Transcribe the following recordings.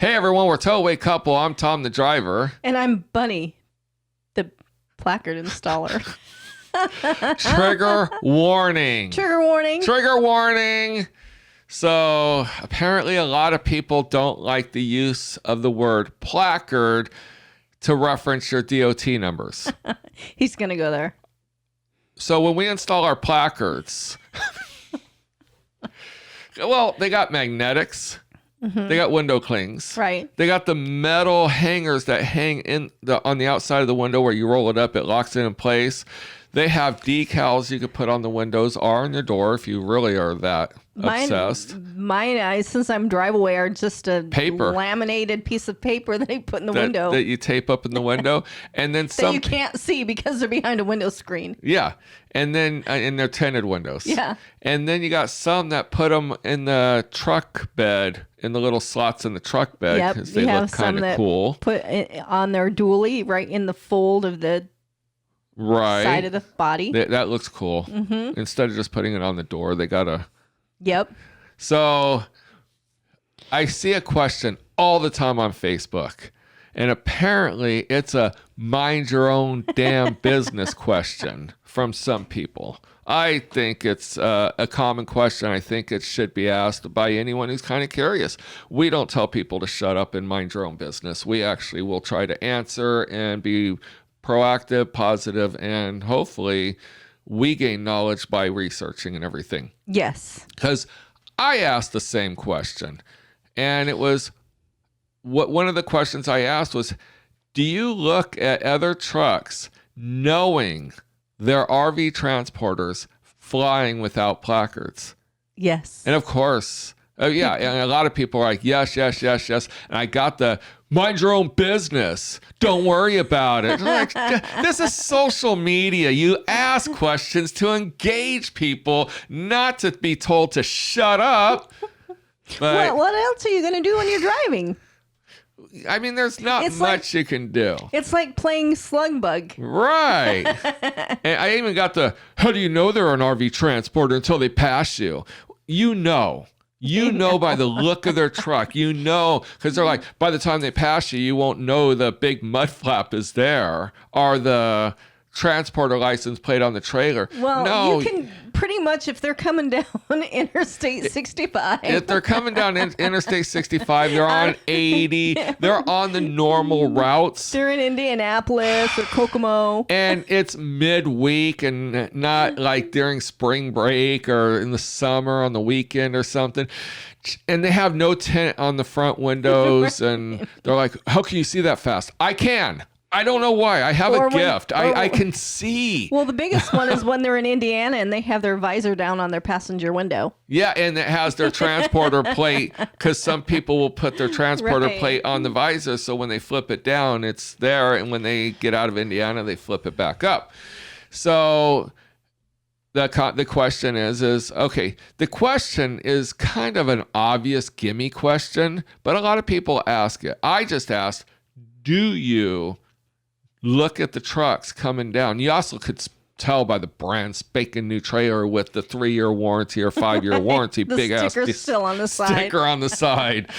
Hey everyone, we're TowawayCouple. I'm Tom the driver. And I'm Bunny, the placard installer. Trigger warning. Trigger warning. Trigger warning. So apparently a lot of people don't like the use of the word placard to reference your DOT numbers. He's going to go there. So when we install our placards, well, they got magnetics. Mm-hmm. They got window clings. Right. They got the metal hangers that hang on the outside of the window where you roll it up, it locks it in place. They have decals you could put on the windows or on your door if you really are that obsessed. Mine, since I'm drive-away, are just a laminated piece of paper that I put in the window. That you tape up in the window. And then that you can't see because they're behind a window screen. Yeah. And then in their tinted windows. Yeah. And then you got some that put them in the truck bed, in the little slots in the truck bed because they look kind of cool. Put it on their dually right in the fold of the side of the body. That looks cool. Mm-hmm. Instead of just putting it on the door, they got a... Yep. So I see a question all the time on Facebook, and apparently it's a mind your own damn business question from some people. I think it's a common question. I think it should be asked by anyone who's kind of curious. We don't tell people to shut up and mind your own business. We actually will try to answer and be proactive, positive, and hopefully we gain knowledge by researching and everything. Yes. Because I asked the same question, and it was one of the questions I asked was, do you look at other trucks knowing they're RV transporters flying without placards? Yes. And of course, yeah, and a lot of people are like, yes. And I got the mind your own business. Don't worry about it. Like, this is social media. You ask questions to engage people, not to be told to shut up. But what else are you going to do when you're driving? I mean, there's not much you can do. It's like playing slug bug. Right. And I even got the, how do you know they're an RV transporter until they pass you? You know by the look of their truck, because they're like, by the time they pass you, you won't know the big mud flap is there or the transporter license plate on the trailer. Well, no, you can pretty much, if they're coming down Interstate 65. If they're coming down Interstate 65, they're on 80. They're on the normal routes. They're in Indianapolis or Kokomo. And it's midweek and not like during spring break or in the summer on the weekend or something. And they have no tint on the front windows. And they're like, how can you see that fast? I can. I don't know why. I have a gift. I can see. Well, the biggest one is when they're in Indiana and they have their visor down on their passenger window. Yeah, and it has their transporter plate because some people will put their transporter plate on the visor so when they flip it down, it's there. And when they get out of Indiana, they flip it back up. So the question is okay, the question is kind of an obvious gimme question, but a lot of people ask it. I just asked, do you look at the trucks coming down? You also could tell by the brand spanking new trailer with the 3-year warranty or 5-year warranty. The big ass still on the side. Sticker on the side.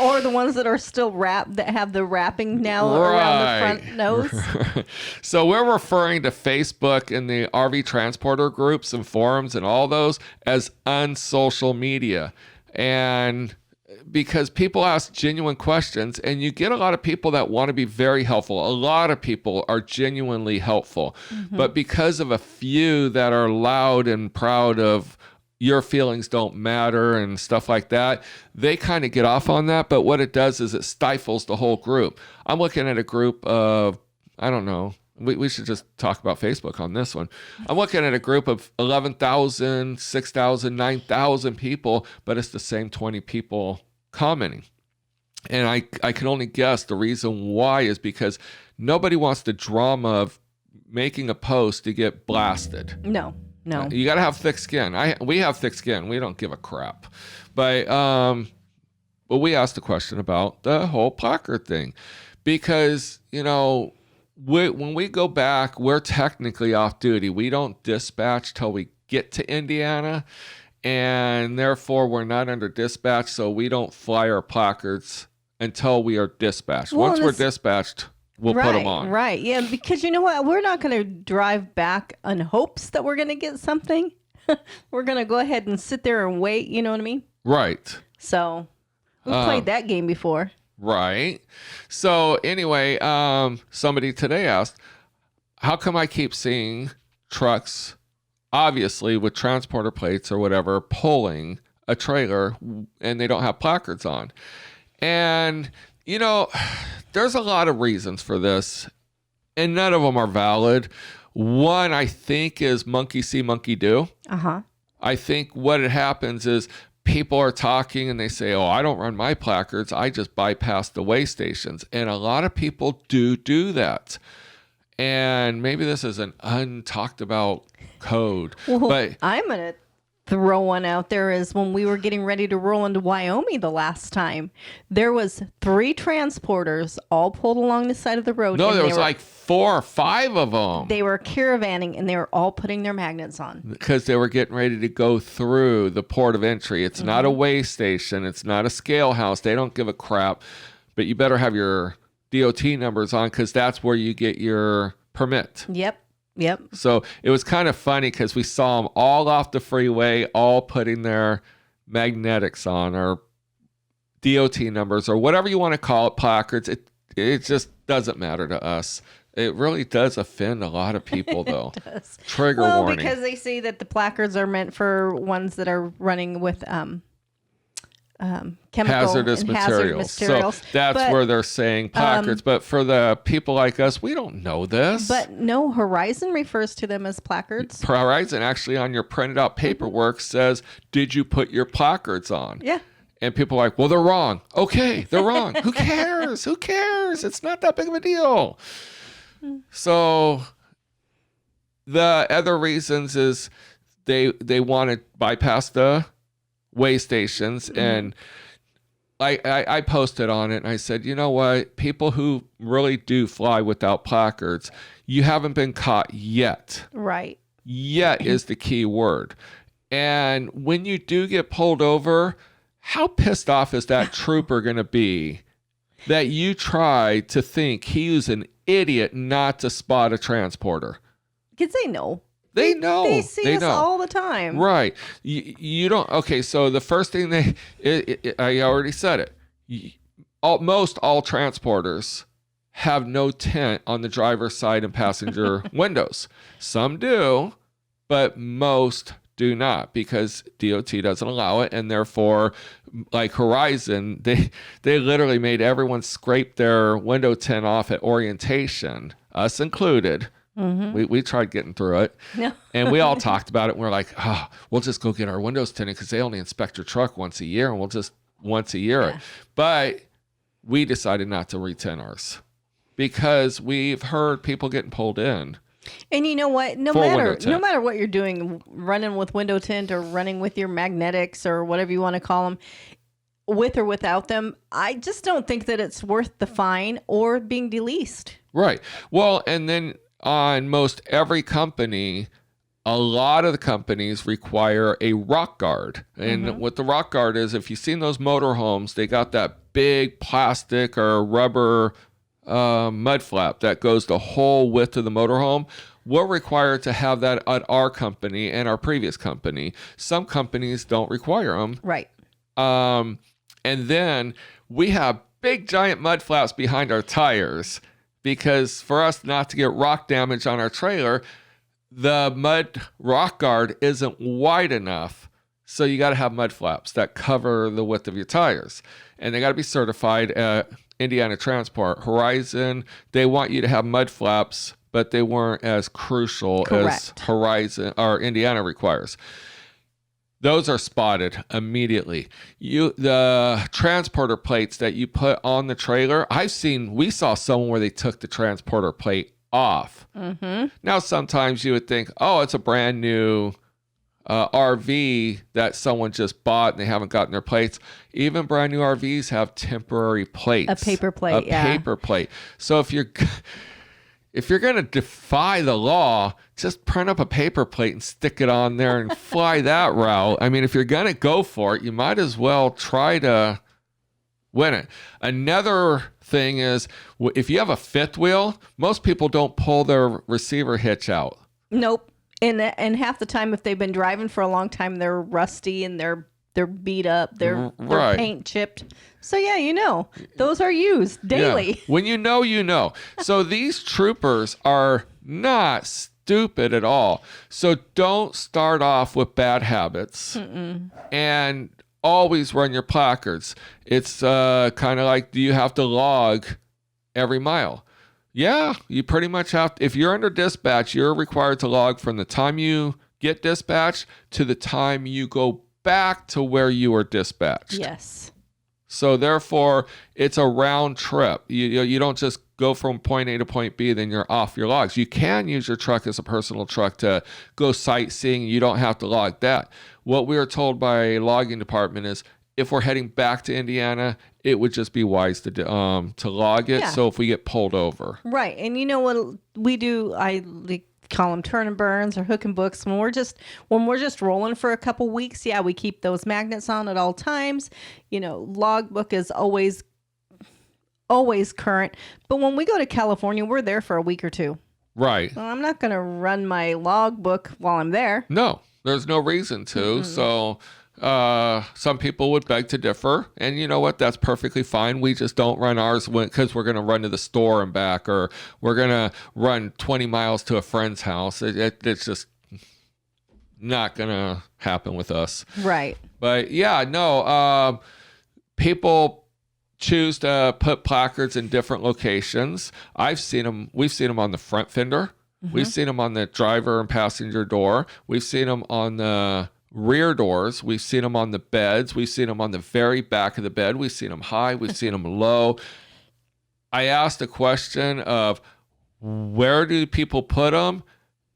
Or the ones that are still wrapped, that have the wrapping now around the front nose. So we're referring to Facebook and the RV transporter groups and forums and all those as unsocial media. And because people ask genuine questions and you get a lot of people that want to be very helpful. A lot of people are genuinely helpful, but because of a few that are loud and proud of your feelings don't matter and stuff like that, they kind of get off on that. But what it does is it stifles the whole group. I'm looking at a group of, I don't know, we should just talk about Facebook on this one. I'm looking at a group of 11,000, 6,000, 9,000 people, but it's the same 20 people commenting. And I can only guess the reason why is because nobody wants the drama of making a post to get blasted. No. You got to have thick skin. We have thick skin. We don't give a crap. But we asked the question about the whole placard thing because, when we go back, we're technically off duty. We don't dispatch till we get to Indiana, and therefore we're not under dispatch, so we don't fly our placards until we are dispatched. Well, Once we're dispatched, we'll put them on. Right. Yeah. Because you know what? We're not going to drive back on hopes that we're going to get something. We're going to go ahead and sit there and wait. You know what I mean? Right. So we've played that game before. Right. So anyway, somebody today asked, how come I keep seeing trucks, obviously with transporter plates or whatever, pulling a trailer and they don't have placards on? And, you know, there's a lot of reasons for this, and none of them are valid. One, I think, is monkey see, monkey do. I think what it happens is people are talking and they say, oh, I don't run my placards. I just bypass the weigh stations. And a lot of people do that. And maybe this is an untalked about code. Well, but I'm going to throw one out there. Is when we were getting ready to roll into Wyoming the last time, there was 3 transporters all pulled along the side of the road. No, there was like 4 or 5 of them. They were caravanning and they were all putting their magnets on. Because they were getting ready to go through the port of entry. It's not a weigh station. It's not a scale house. They don't give a crap. But you better have your DOT numbers on, because that's where you get your permit. Yep. So it was kind of funny because we saw them all off the freeway, all putting their magnetics on, or DOT numbers, or whatever you want to call it, placards. It just doesn't matter to us. It really does offend a lot of people, though. It does. Trigger warning. Because they say that the placards are meant for ones that are running with chemical hazardous materials. So that's where they're saying placards. But for the people like us, we don't know this. But no, Horizon refers to them as placards. Horizon actually on your printed out paperwork says, did you put your placards on? Yeah. And people are like, well, they're wrong. Okay, they're wrong. Who cares? Who cares? It's not that big of a deal. So the other reasons is they want to bypass the weigh stations. And I posted on it and I said, you know what? People who really do fly without placards, you haven't been caught yet. Right. Yet is the key word. And when you do get pulled over, how pissed off is that trooper going to be that you tried to think he was an idiot not to spot a transporter? Because they know. They know. They see us all the time. Right. You don't. Okay, so the first thing I already said it. Most all transporters have no tint on the driver's side and passenger windows. Some do, but most do not, because DOT doesn't allow it. And therefore, like Horizon, they literally made everyone scrape their window tint off at orientation, us included. We tried getting through it, and we all talked about it. And we're like, oh, we'll just go get our windows tinted because they only inspect your truck once a year, and we'll just once a year it. But we decided not to retint ours because we've heard people getting pulled in. And you know what? No matter what you're doing, running with window tint or running with your magnetics or whatever you want to call them, with or without them, I just don't think that it's worth the fine or being deleased. Right. Well, and then on most every company, a lot of the companies require a rock guard. And what the rock guard is, if you've seen those motorhomes, they got that big plastic or rubber mud flap that goes the whole width of the motorhome. We're required to have that at our company and our previous company. Some companies don't require them. Right. And then we have big giant mud flaps behind our tires, because for us not to get rock damage on our trailer, the mud rock guard isn't wide enough. So you got to have mud flaps that cover the width of your tires. And they got to be certified at Indiana Transport. Horizon, they want you to have mud flaps, but they weren't as crucial as Horizon or Indiana requires. Those are spotted immediately. The transporter plates that you put on the trailer, we saw someone where they took the transporter plate off. Now, sometimes you would think, oh, it's a brand new RV that someone just bought and they haven't gotten their plates. Even brand new RVs have temporary plates. A paper plate, paper plate. So if you're going to defy the law, just print up a paper plate and stick it on there and fly that route. I mean, if you're going to go for it, you might as well try to win it. Another thing is if you have a fifth wheel, most people don't pull their receiver hitch out. Nope. And half the time, if they've been driving for a long time, they're rusty and they're beat up. They're paint chipped. So yeah, those are used daily. Yeah. When you know, you know. So these troopers are not stupid at all. So don't start off with bad habits. And always run your placards. It's kind of like, do you have to log every mile? Yeah, you pretty much have to. If you're under dispatch, you're required to log from the time you get dispatched to the time you go back to where you were dispatched. Yes. So therefore, it's a round trip. You don't just go from point A to point B, then you're off your logs. You can use your truck as a personal truck to go sightseeing. You don't have to log that. What we are told by a logging department is if we're heading back to Indiana, it would just be wise to log it. Yeah. So if we get pulled over. Right. And you know what we do? I call them turn and burns or hook and books. When we're just rolling for a couple weeks, yeah, we keep those magnets on at all times. Logbook is always current. But when we go to California, we're there for a week or two. Right. Well, I'm not going to run my logbook while I'm there. No, there's no reason to. So some people would beg to differ, and you know what? That's perfectly fine. We just don't run ours because we're going to run to the store and back, or we're going to run 20 miles to a friend's house. It's just not going to happen with us. Right. But yeah, no, people choose to put placards in different locations. We've seen them on the front fender. We've seen them on the driver and passenger door. We've seen them on the rear doors. We've seen them on the beds. We've seen them on the very back of the bed. We've seen them high. We've seen them low. I asked a question of where do people put them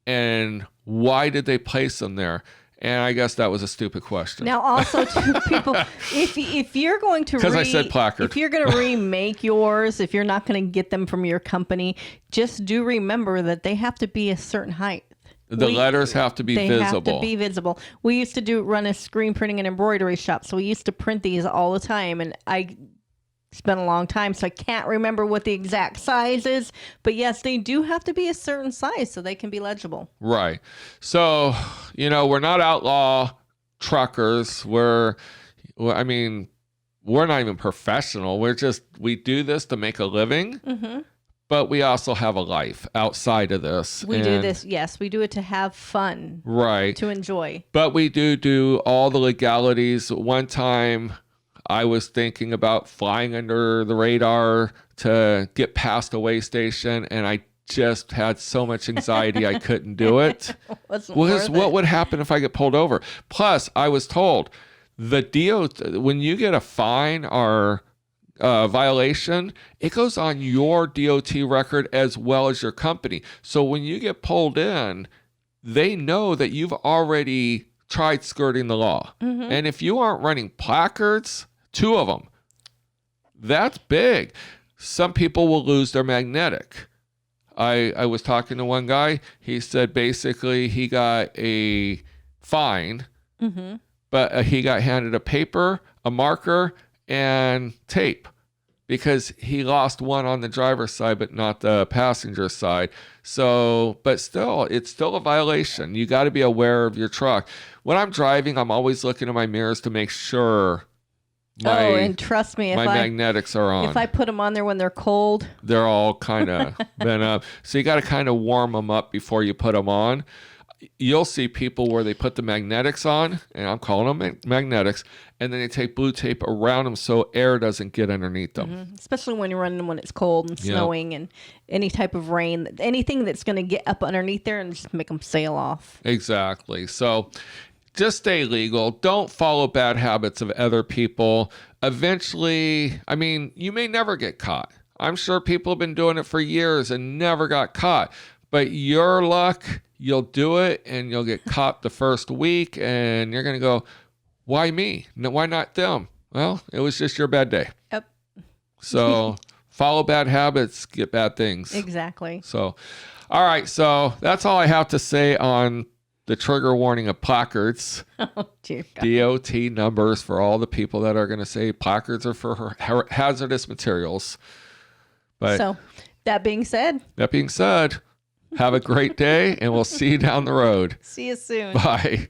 and why did they place them there? And I guess that was a stupid question. Now, also, to people, if you're going to because I said placard, if you're going to remake yours, if you're not going to get them from your company, just do remember that they have to be a certain height. The letters have to be visible. They have to be visible. We used to run a screen printing and embroidery shop, so we used to print these all the time, and I spent a long time, so I can't remember what the exact size is. But yes, they do have to be a certain size so they can be legible. Right. So, we're not outlaw truckers. We're not even professional. We do this to make a living. Mm-hmm. But we also have a life outside of this. We do this, yes. We do it to have fun. Right. To enjoy. But we do all the legalities. One time I was thinking about flying under the radar to get past a way station, and I just had so much anxiety I couldn't do it. What would happen if I get pulled over? Plus, I was told the DOT, when you get a fine or violation, it goes on your DOT record as well as your company. So when you get pulled in, they know that you've already tried skirting the law. Mm-hmm. And if you aren't running placards, 2 of them, that's big. Some people will lose their magnetic. I was talking to one guy. He said basically he got a fine, mm-hmm. but he got handed a paper, a marker, and tape because he lost one on the driver's side but not the passenger side. So, but still, it's still a violation. You got to be aware of your truck. When I'm driving, I'm always looking in my mirrors to make sure and trust me, if my magnetics are on. If I put them on there when they're cold, they're all kind of bent up. So you got to kind of warm them up before you put them on. You'll see people where they put the magnetics on, and I'm calling them magnetics, and then they take blue tape around them so air doesn't get underneath them. Mm-hmm. Especially when you're running when it's cold and snowing and any type of rain, anything that's going to get up underneath there and just make them sail off. Exactly. So just stay legal. Don't follow bad habits of other people. Eventually, you may never get caught. I'm sure people have been doing it for years and never got caught. But your luck, you'll do it and you'll get caught the first week and you're going to go, why me? No, why not them? Well, it was just your bad day. Yep. So follow bad habits, get bad things. Exactly. So, all right. So that's all I have to say on the trigger warning of placards. Oh, dear God. DOT numbers for all the people that are going to say placards are for hazardous materials. But so that being said, have a great day, and we'll see you down the road. See you soon. Bye.